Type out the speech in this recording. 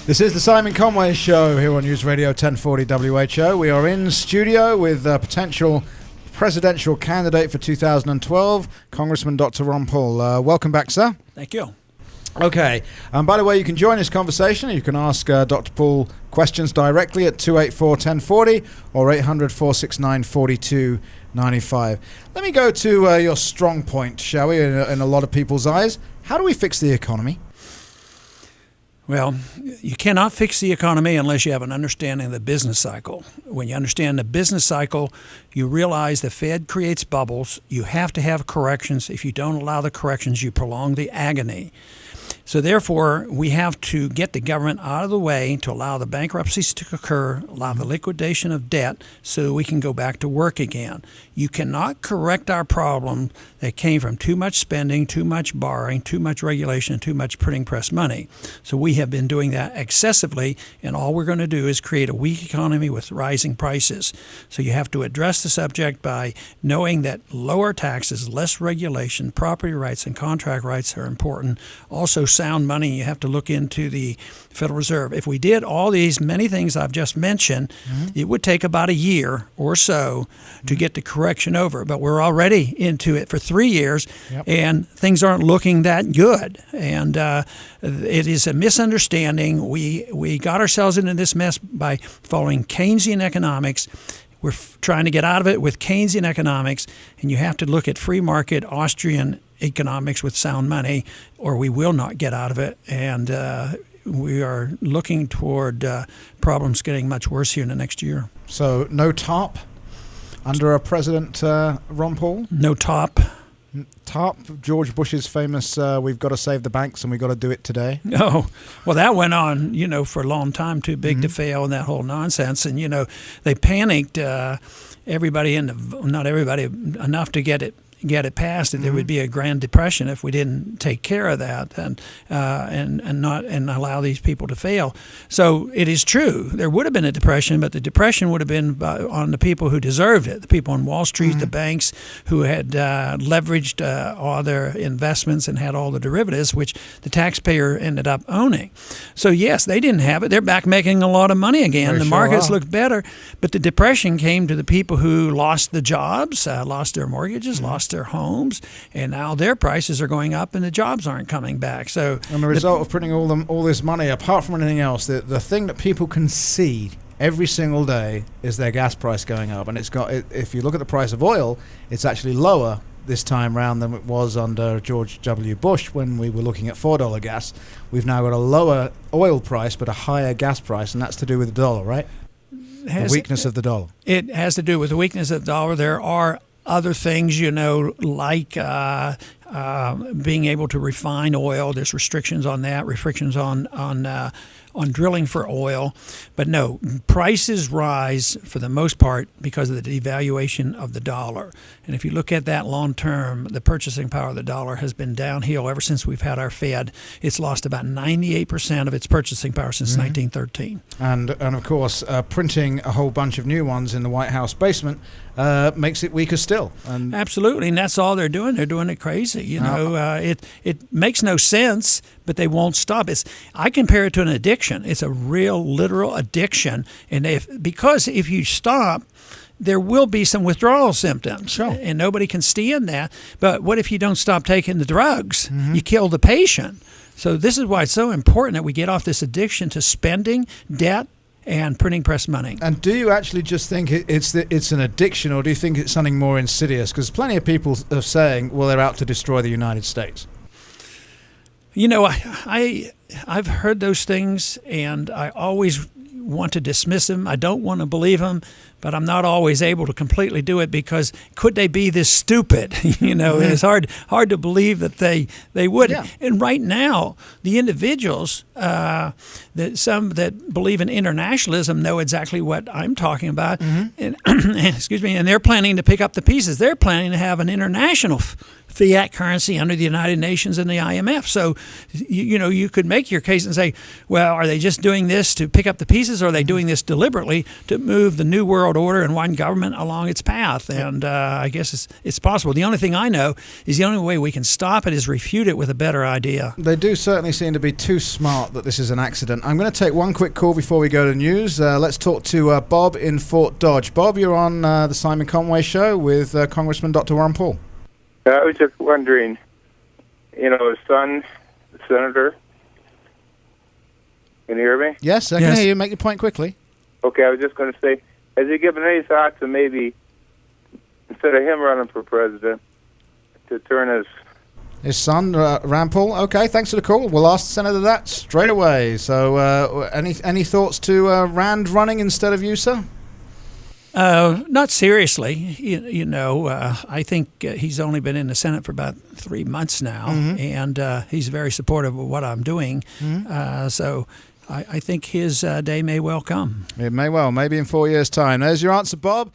This is the Simon Conway Show here on News Radio 1040 WHO. We are in studio with a potential presidential candidate for 2012, Congressman Dr. Ron Paul. Welcome back, sir. Thank you. Okay, by the way, you can join this conversation. You can ask Dr. Paul questions directly at 284-1040 or 800-469-4295. Let me go to your strong point, shall we, in a lot of people's eyes. How do we fix the economy? Well, you cannot fix the economy unless you have an understanding of the business cycle. When you understand the business cycle, you realize the Fed creates bubbles. You have to have corrections. If you don't allow the corrections, you prolong the agony. So therefore, we have to get the government out of the way to allow the bankruptcies to occur, allow the liquidation of debt so we can go back to work again. You cannot correct our problem that came from too much spending, too much borrowing, too much regulation, and too much printing press money. So we have been doing that excessively, and all we're going to do is create a weak economy with rising prices. So you have to address the subject by knowing that lower taxes, less regulation, property rights, and contract rights are important. Also, sound money, you have to look into the Federal Reserve. If we did all these many things I've just mentioned, it would take about a year or so to get the correction over. But we're already into it for 3 years, and things aren't looking that good. And it is a misunderstanding. We got ourselves into this mess by following Keynesian economics. We're trying to get out of it with Keynesian economics, and you have to look at free market Austrian economics with sound money, or we will not get out of it. And we are looking toward problems getting much worse here in the next year. So no TARP under President Ron Paul? No TARP. TARP, George Bush's famous, we've got to save the banks and we've got to do it today. Oh, well, that went on, for a long time, too big to fail and that whole nonsense. And, they panicked everybody, not everybody, enough to get it passed, and there would be a Grand Depression if we didn't take care of that and allow these people to fail. So it is true there would have been a depression, but the depression would have been on the people who deserved it, the people on Wall Street, the banks who had leveraged all their investments and had all the derivatives, which the taxpayer ended up owning. So yes, they didn't have it. They're back making a lot of money again. The markets look better, but the depression came to the people who lost the jobs, lost their mortgages, lost their homes, and now their prices are going up and the jobs aren't coming back. So, and the result of printing all this money, apart from anything else, the thing that people can see every single day is their gas price going up. And if you look at the price of oil, it's actually lower this time round than it was under George W. Bush when we were looking at $4 gas. We've now got a lower oil price but a higher gas price, and that's to do with the dollar, right? The weakness of the dollar. It has to do with the weakness of the dollar. There are other things, like being able to refine oil. There's restrictions on that, restrictions on drilling for oil. But no, prices rise for the most part because of the devaluation of the dollar. And if you look at that long term, the purchasing power of the dollar has been downhill ever since we've had our Fed. It's lost about 98% of its purchasing power since 1913. And of course, printing a whole bunch of new ones in the White House basement makes it weaker still. And absolutely, and that's all they're doing. They're doing it crazy. It makes no sense, but they won't stop. I compare it to an addiction. It's a real, literal addiction, and because if you stop, there will be some withdrawal symptoms, and nobody can stand that. But what if you don't stop taking the drugs? You kill the patient. So this is why it's so important that we get off this addiction to spending, debt, and printing press money. And do you actually just think it's an addiction, or do you think it's something more insidious? Because plenty of people are saying, well, they're out to destroy the United States. I've heard those things, and I always want to dismiss them. I don't want to believe them, but I'm not always able to completely do it because could they be this stupid? It's hard to believe that they would. Yeah. And right now, the individuals some that believe in internationalism know exactly what I'm talking about. And excuse me, and they're planning to pick up the pieces. They're planning to have an international fiat currency under the United Nations and the IMF. So, you could make your case and say, well, are they just doing this to pick up the pieces, or are they doing this deliberately to move the New World world order and one government along its path. And I guess it's possible. The only thing I know is the only way we can stop it is refute it with a better idea. They do certainly seem to be too smart that this is an accident. I'm going to take one quick call before we go to news. Let's talk to Bob in Fort Dodge. Bob, you're on the Simon Conway Show with Congressman Dr. Ron Paul. I was just wondering, his son, the senator. Can you hear me? Yes, I can hear you. Make your point quickly. Okay, I was just going to say, has he given any thought to maybe, instead of him running for president, to turn his son, Rand Paul? Okay, thanks for the call. We'll ask the Senator that straight away. So any thoughts to Rand running instead of you, sir? Not seriously. I think he's only been in the Senate for about 3 months now, and he's very supportive of what I'm doing. So I think his day may well come. It may well, maybe in 4 years' time. There's your answer, Bob.